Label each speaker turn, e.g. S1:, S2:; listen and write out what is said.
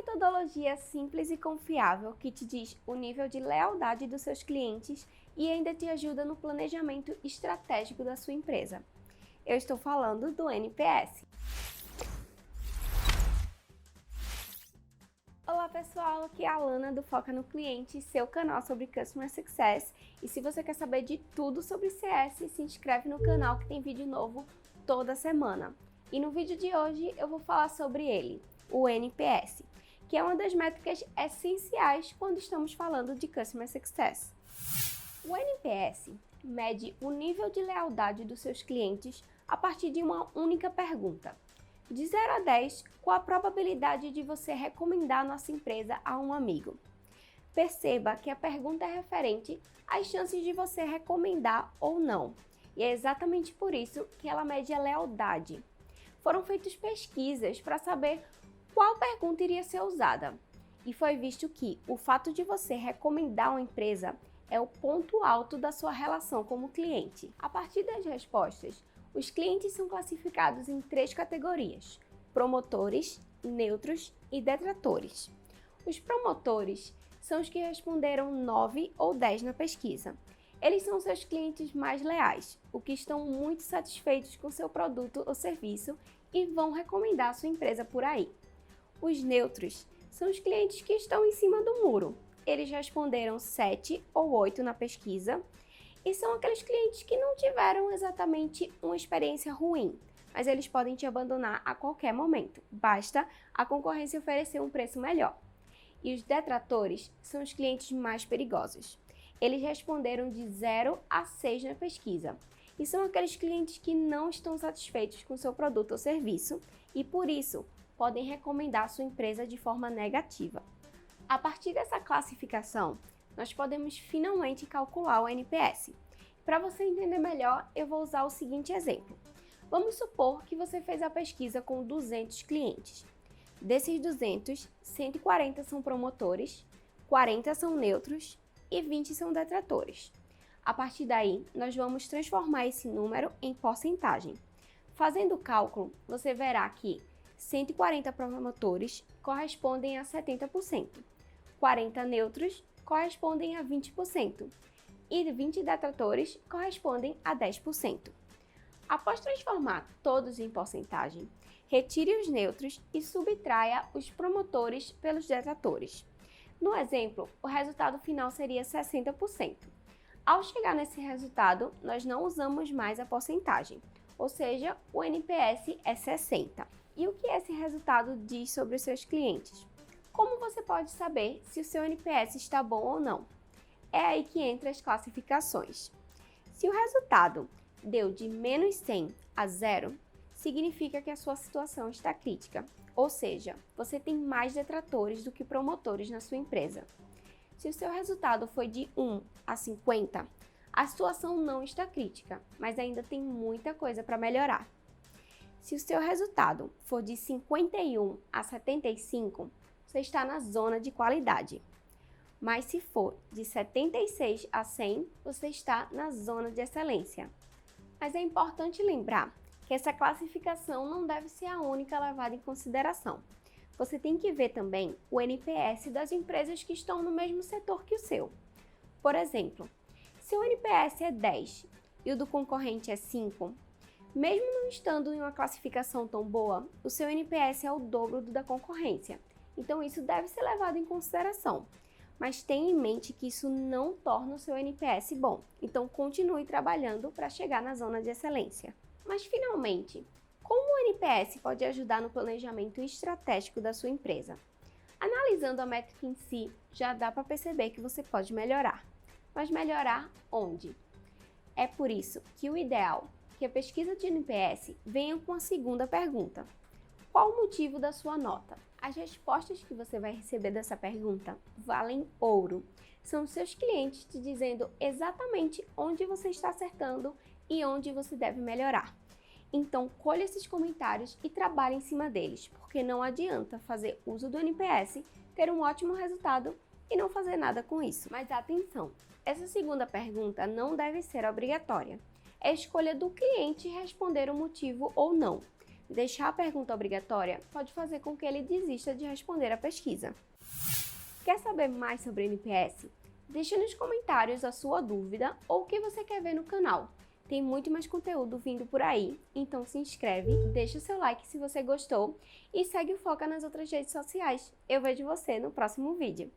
S1: metodologia simples e confiável que te diz o nível de lealdade dos seus clientes e ainda te ajuda no planejamento estratégico da sua empresa. Eu estou falando do NPS. Olá pessoal, aqui é a Alana do Foca no Cliente, seu canal sobre Customer Success. E se você quer saber de tudo sobre CS, se inscreve no canal que tem vídeo novo toda semana. E no vídeo de hoje eu vou falar sobre ele, o NPS, que é uma das métricas essenciais quando estamos falando de Customer Success. O NPS mede o nível de lealdade dos seus clientes a partir de uma única pergunta. De 0 a 10, qual a probabilidade de você recomendar nossa empresa a um amigo? Perceba que a pergunta é referente às chances de você recomendar ou não. E é exatamente por isso que ela mede a lealdade. Foram feitas pesquisas para saber qual pergunta iria ser usada. E foi visto que o fato de você recomendar uma empresa é o ponto alto da sua relação como cliente. A partir das respostas, os clientes são classificados em 3 categorias: promotores, neutros e detratores. Os promotores são os que responderam 9 ou 10 na pesquisa. Eles são seus clientes mais leais, os que estão muito satisfeitos com seu produto ou serviço e vão recomendar a sua empresa por aí. Os neutros são os clientes que estão em cima do muro. Eles responderam 7 ou 8 na pesquisa. E são aqueles clientes que não tiveram exatamente uma experiência ruim, mas eles podem te abandonar a qualquer momento, basta a concorrência oferecer um preço melhor. E os detratores são os clientes mais perigosos. Eles responderam de 0 a 6 na pesquisa, e são aqueles clientes que não estão satisfeitos com seu produto ou serviço e, por isso, podem recomendar sua empresa de forma negativa. A partir dessa classificação, nós podemos finalmente calcular o NPS. Para você entender melhor, eu vou usar o seguinte exemplo. Vamos supor que você fez a pesquisa com 200 clientes. Desses 200, 140 são promotores, 40 são neutros e 20 são detratores. A partir daí, nós vamos transformar esse número em porcentagem. Fazendo o cálculo, você verá que 140 promotores correspondem a 70%, 40 neutros correspondem a 20% e 20 detratores correspondem a 10%. Após transformar todos em porcentagem, retire os neutros e subtraia os promotores pelos detratores. No exemplo, o resultado final seria 60%. Ao chegar nesse resultado, nós não usamos mais a porcentagem, ou seja, o NPS é 60. E o que esse resultado diz sobre os seus clientes? Como você pode saber se o seu NPS está bom ou não? É aí que entram as classificações. Se o resultado deu de menos 100 a 0, significa que a sua situação está crítica, ou seja, você tem mais detratores do que promotores na sua empresa. Se o seu resultado foi de 1 a 50, a situação não está crítica, mas ainda tem muita coisa para melhorar. Se o seu resultado for de 51 a 75, você está na zona de qualidade. Mas se for de 76 a 100, você está na zona de excelência. Mas é importante lembrar que essa classificação não deve ser a única levada em consideração. Você tem que ver também o NPS das empresas que estão no mesmo setor que o seu. Por exemplo, se o NPS é 10 e o do concorrente é 5, mesmo não estando em uma classificação tão boa, o seu NPS é o dobro do da concorrência. Então isso deve ser levado em consideração. Mas tenha em mente que isso não torna o seu NPS bom. Então continue trabalhando para chegar na zona de excelência. Mas finalmente, como o NPS pode ajudar no planejamento estratégico da sua empresa? Analisando a métrica em si, já dá para perceber que você pode melhorar. Mas melhorar onde? É por isso que o ideal é que a pesquisa de NPS venha com a segunda pergunta. Qual o motivo da sua nota? As respostas que você vai receber dessa pergunta valem ouro. São seus clientes te dizendo exatamente onde você está acertando e onde você deve melhorar. Então, colhe esses comentários e trabalhe em cima deles, porque não adianta fazer uso do NPS, ter um ótimo resultado e não fazer nada com isso. Mas atenção, essa segunda pergunta não deve ser obrigatória. É escolha do cliente responder o motivo ou não. Deixar a pergunta obrigatória pode fazer com que ele desista de responder a pesquisa. Quer saber mais sobre NPS? Deixa nos comentários a sua dúvida ou o que você quer ver no canal. Tem muito mais conteúdo vindo por aí, então se inscreve, deixa o seu like se você gostou e segue o Foca nas outras redes sociais. Eu vejo você no próximo vídeo.